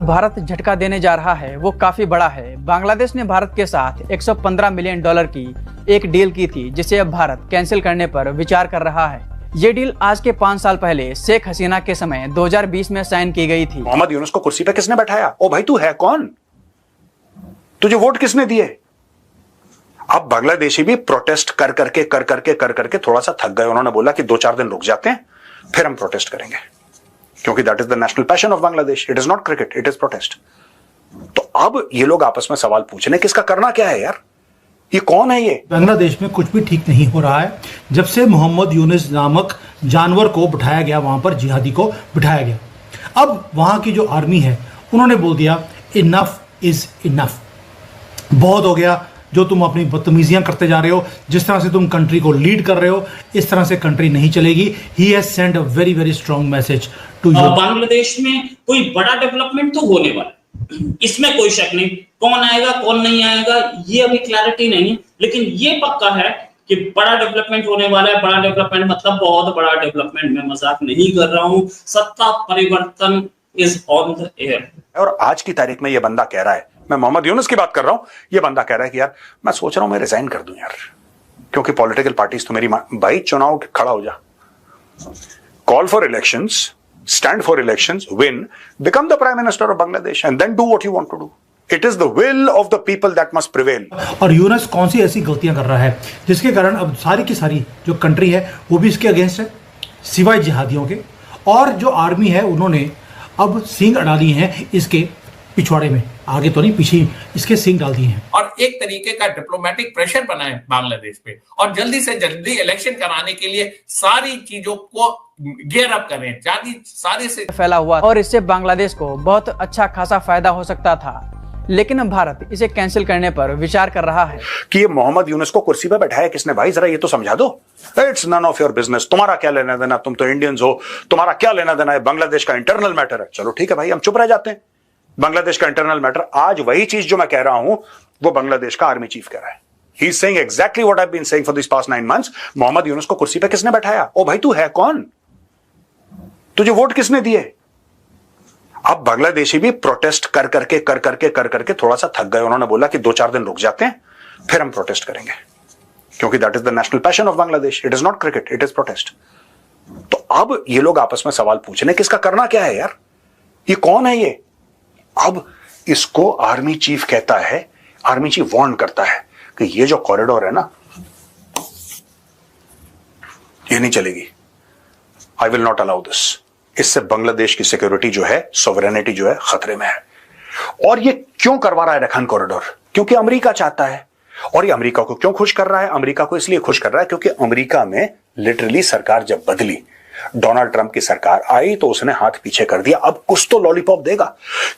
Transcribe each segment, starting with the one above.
भारत झटका देने जा रहा है वो काफी बड़ा है। बांग्लादेश ने भारत के साथ 115 मिलियन डॉलर की एक डील की थी, जिसे अब भारत कैंसिल करने पर विचार कर रहा है। ये डील आज के 5 साल पहले शेख हसीना के समय 2020 में साइन की गई थी। मोहम्मद यूनुस को कुर्सी पे किसने बैठाया? ओ भाई, तू है कौन? तुझे वोट किसने दिए? अब बांग्लादेशी भी प्रोटेस्ट कर करके थोड़ा सा थक गए। उन्होंने बोला कि 2-4 दिन रुक जाते हैं, फिर हम प्रोटेस्ट करेंगे, क्योंकि that is the national passion of Bangladesh. It is not cricket, it is protest. तो अब ये लोग आपस में सवाल पूछ रहे हैं कि इसका करना क्या है यार? ये कौन है? ये बांग्लादेश में कुछ भी ठीक नहीं हो रहा है। जब से मोहम्मद यूनुस नामक जानवर को बिठाया गया, वहां पर जिहादी को बिठाया गया, अब वहां की जो आर्मी है उन्होंने बोल दिया इनफ इज इनफ, बहुत हो गया। जो तुम अपनी बदतमीजियां करते जा रहे हो, जिस तरह से तुम कंट्री को लीड कर रहे हो, इस तरह से कंट्री नहीं चलेगी। He has send a very very strong message to you. Bangladesh में कोई बड़ा डेवलपमेंट तो होने वाला है, इसमें कोई शक नहीं। कौन आएगा कौन नहीं आएगा ये अभी क्लैरिटी नहीं है, लेकिन ये पक्का है कि बड़ा डेवलपमेंट होने वाला है। बड़ा डेवलपमेंट मतलब बहुत बड़ा डेवलपमेंट, मैं मजाक नहीं कर रहा हूं। सत्ता परिवर्तन इज ऑन द एयर। और आज की तारीख में ये बंदा कह रहा है, मैं मोहम्मद यूनुस की बात कर रहा हूं, ये बंदा कह रहा है कि यार मैं सोच रहा हूं मैं रिजाइन कर दूं यार, क्योंकि पॉलिटिकल पार्टीज तो मेरी भाई चुनाव खड़ा हो जा, call for elections, stand for elections, win, become the prime minister of Bangladesh and then do what you want to do. It is the will of the people that must prevail. और यूनुस कौन सी ऐसी गलतियां कर रहा है जिसके कारण अब सारी की सारी जो कंट्री है वो भी इसके अगेंस्ट है, सिवाय जिहादियों के। और जो आर्मी है उन्होंने अब सींग अड़ा दिए हैं इसके पिछवाड़े में, आगे तो नहीं पीछे इसके सींग डाल दिए हैं। और एक तरीके का डिप्लोमेटिक प्रेशर बना है बांग्लादेश पे, और जल्दी से जल्दी इलेक्शन कराने के लिए सारी चीजों को गियर अप करें, सारी से फैला हुआ और इससे बांग्लादेश को बहुत अच्छा खासा फायदा हो सकता था, लेकिन अब भारत इसे कैंसिल करने पर विचार कर रहा है। कि ये मोहम्मद यूनुस को कुर्सी पे बैठाया किसने भाई? जरा ये तो समझा दो। It's none of your business. तुम्हारा क्या लेना देना, तुम तो इंडियंस हो, तुम्हारा क्या लेना देना है? बांग्लादेश का इंटरनल मैटर है। चलो ठीक है भाई, हम चुप रह जाते हैं। बांग्लादेश का इंटरनल मैटर, आज वही चीज जो मैं कह रहा हूं वो बांग्लादेश का आर्मी चीफ कह रहा है। He is saying exactly what I have been saying for this past 9 months. Mohammad Yunus को कुर्सी पे किसने बैठाया? ओ भाई, तू है कौन? तुझे वोट किसने दिए? अब बांग्लादेशी भी प्रोटेस्ट कर करके थोड़ा सा थक गए। उन्होंने बोला कि 2-4 दिन रुक जाते हैं, फिर हम प्रोटेस्ट करेंगे, क्योंकि that is the national passion of Bangladesh. It is not cricket, it is protest. तो अब ये लोग आपस में सवाल पूछ रहे हैं कि इसका करना क्या है यार? ये कौन है ये? अब इसको आर्मी चीफ कहता है, आर्मी चीफ वार्न करता है कि ये जो कॉरिडोर है ना, ये नहीं चलेगी। I will not allow this. इससे बांग्लादेश की सिक्योरिटी जो है, सॉवरेनिटी जो है, खतरे में है। और ये क्यों करवा रहा है रखान कॉरिडोर? क्योंकि अमेरिका चाहता है। और ये अमेरिका को क्यों खुश कर रहा है? अमेरिका को इसलिए खुश कर रहा है क्योंकि अमेरिका में लिटरली सरकार जब बदली, डोनाल्ड ट्रंप की सरकार आई, तो उसने हाथ पीछे कर दिया। अब कुछ तो लॉलीपॉप देगा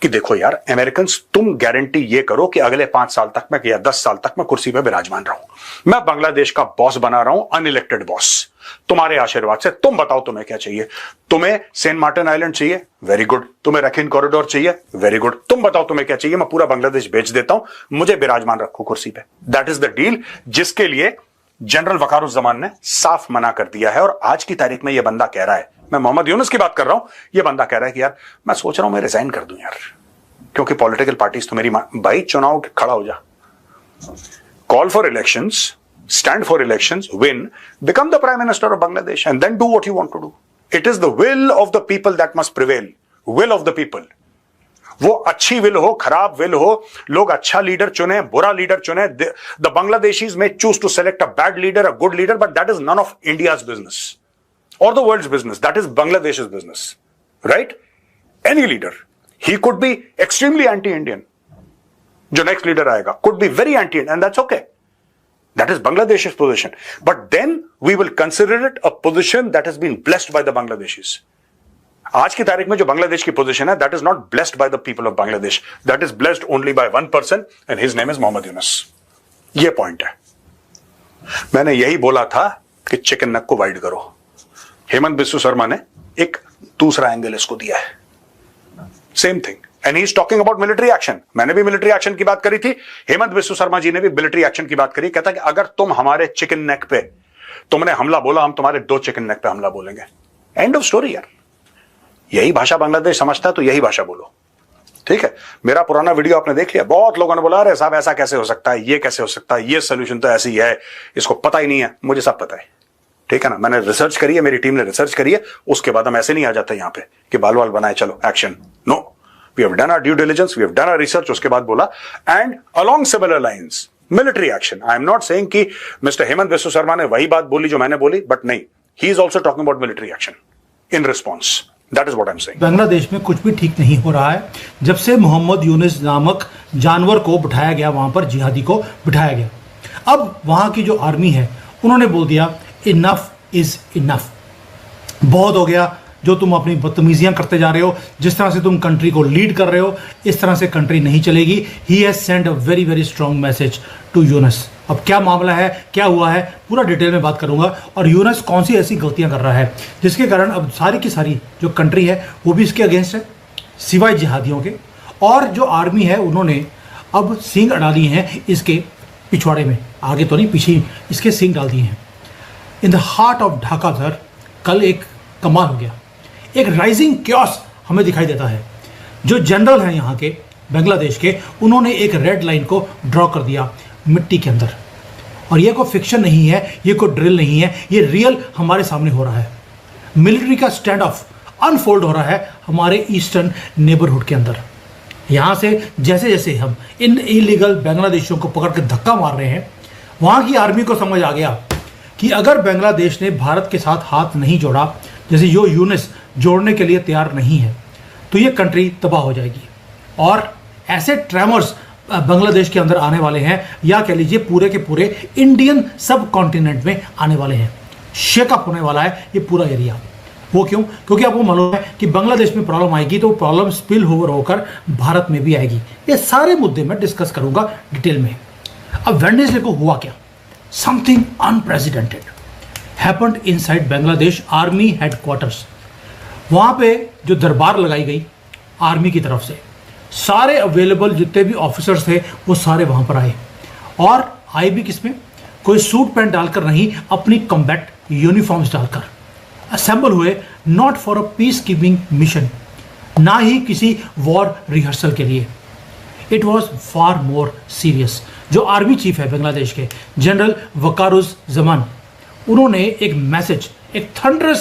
कि देखो यार अमेरिकन, तुम गारंटी ये करो कि अगले 5 साल तक मैं या 10 साल तक मैं कुर्सी पे विराजमान रहूं। मैं बांग्लादेश का बॉस बना रहा हूं, अनइलेक्टेड बॉस, तुम्हारे आशीर्वाद से। तुम बताओ तुम्हें क्या चाहिए? तुम्हें सेंट मार्टिन आइलैंड चाहिए? Very good. तुम्हें रखीन कॉरिडोर चाहिए? Very good. तुम बताओ तुम्हें क्या चाहिए? मैं पूरा बांग्लादेश बेच देता हूं, मुझे विराजमान रखो कुर्सी पे। दैट इज द डील, जिसके लिए जनरल वकारुज्जमान ने साफ मना कर दिया है। और आज की तारीख में यह बंदा कह रहा है, मैं मोहम्मद यूनुस की बात कर रहा हूं, यह बंदा कह रहा है कि यार मैं सोच रहा हूं मैं रिजाइन कर दूं यार, क्योंकि पॉलिटिकल पार्टीज तो मेरी भाई चुनाव खड़ा हो जा, call for elections, stand for elections, win, become the prime minister of Bangladesh and then do what you want to do. It is the will of the people that must prevail. Will of the people, वो अच्छी will हो, खराब will हो, लोग अच्छा leader चुने, बुरा leader चुने। The Bangladeshis may choose to select a bad leader, a good leader, but that is none of India's business or the world's business. That is Bangladesh's business, right? Any leader, he could be extremely anti-Indian. जो next leader आएगा could be very anti-Indian, and that's okay. That is Bangladesh's position. But then we will consider it a position that has been blessed by the Bangladeshis. आज की तारीख में जो बांग्लादेश की position है, that is not blessed by the people of Bangladesh, that is blessed only by one person and his name is Mohammad Yunus. ये point है। मैंने यही बोला था कि चिकन नेक को वाइड करो। हेमंत बिस्व शर्मा ने एक दूसरा एंगल इसको दिया है, same thing, and he is talking about military action. मैंने भी मिलिट्री एक्शन की बात करी थी, हेमंत बिस्व शर्मा जी ने भी मिलिट्री एक्शन की बात करी। कहता कि अगर तुम हमारे चिकन नेक पे तुमने हमला बोला, हम तुम्हारे 2 चिकन नेक पे हमला बोलेंगे। एंड ऑफ स्टोरी यार। यही भाषा बांग्लादेश समझता है तो यही भाषा बोलो, ठीक है, मेरा पुराना वीडियो आपने देख लिया, बहुत लोगों ने बोला अरे साहब ऐसा कैसे हो सकता है, ये कैसे हो सकता है, ये सोल्यूशन तो ऐसी है, इसको पता ही नहीं है। मुझे सब पता है, ठीक है ना, मैंने रिसर्च करी है, मेरी टीम ने रिसर्च करी है, उसके बाद हम ऐसे नहीं आ जाते यहां पे कि बाल वाल बनाए चलो action. No, we have done our due diligence, we have done our research. उसके बाद बोला and along similar lines military action. I am not saying कि मिस्टर हेमंत बिस्व शर्मा ने वही बात बोली जो मैंने बोली, बट नहीं, he is also talking about military action in response. That is what I am saying. Bangladesh में कुछ भी ठीक नहीं हो रहा है जब से मोहम्मद यूनुस नामक जानवर को बिठाया गया, वहां पर जिहादी को बिठाया गया। अब वहां की जो आर्मी है उन्होंने बोल दिया इनफ इज इनफ, बहुत हो गया जो तुम अपनी बदतमीजियां करते जा रहे हो, जिस तरह से तुम कंट्री को लीड कर रहे हो, इस तरह से कंट्री नहीं चलेगी। He has send a very very strong message to Yunus. अब क्या मामला है, क्या हुआ है, पूरा डिटेल में बात करूंगा, और यूनुस कौन सी ऐसी गलतियां कर रहा है जिसके कारण अब सारी की सारी जो कंट्री है वो भी इसके अगेंस्ट है, सिवाय जिहादियों के। और जो आर्मी है उन्होंने अब सींग अड़ा दिए हैं इसके पिछवाड़े में, आगे तो नहीं पीछे इसके सींग डाल दिए हैं। In the heart of Dhaka sir कल एक कमाल हो गया, एक राइजिंग क्योस हमें दिखाई देता है। जो जनरल हैं यहाँ के बांग्लादेश के, उन्होंने एक रेड लाइन को ड्रॉ कर दिया मिट्टी के अंदर, और ये कोई फिक्शन नहीं है, ये कोई ड्रिल नहीं है, ये रियल हमारे सामने हो रहा है। मिलिट्री का स्टैंड ऑफ अनफोल्ड हो रहा है हमारे ईस्टर्न नेबरहुड के अंदर। यहाँ से जैसे जैसे हम इन इलीगल बांग्लादेशियों को पकड़ के धक्का मार रहे हैं, वहाँ की आर्मी को समझ आ गया कि अगर बांग्लादेश ने भारत के साथ हाथ नहीं जोड़ा, जैसे यो यूनुस जोड़ने के लिए तैयार नहीं है, तो ये कंट्री तबाह हो जाएगी। और ऐसे ट्रेमर्स बांग्लादेश के अंदर आने वाले हैं, या कह लीजिए पूरे के पूरे इंडियन सब कॉन्टिनेंट में आने वाले हैं। शेकअप होने वाला है ये पूरा एरिया। वो क्यों? क्योंकि आपको मालूम है कि बांग्लादेश में प्रॉब्लम आएगी तो प्रॉब्लम स्पिल ओवर होकर भारत में भी आएगी। ये सारे मुद्दे मैं डिस्कस करूंगा डिटेल में। अब वेडनेसडे को हुआ क्या? Something unprecedented happened inside Bangladesh army headquarters. वहाँ पे जो दरबार लगाई गई आर्मी की तरफ से, सारे अवेलेबल जितने भी ऑफिसर्स थे वो सारे वहाँ पर आए, और आए भी किसमें? कोई सूट पैंट डालकर नहीं, अपनी कॉम्बैट यूनिफॉर्म्स डालकर असेंबल हुए, not for a peace keeping mission, ना ही किसी वॉर रिहर्सल के लिए। It was far more serious. जो आर्मी चीफ है बांग्लादेश के, जनरल वकारुज़ जमान, उन्होंने एक मैसेज, एक थंडरस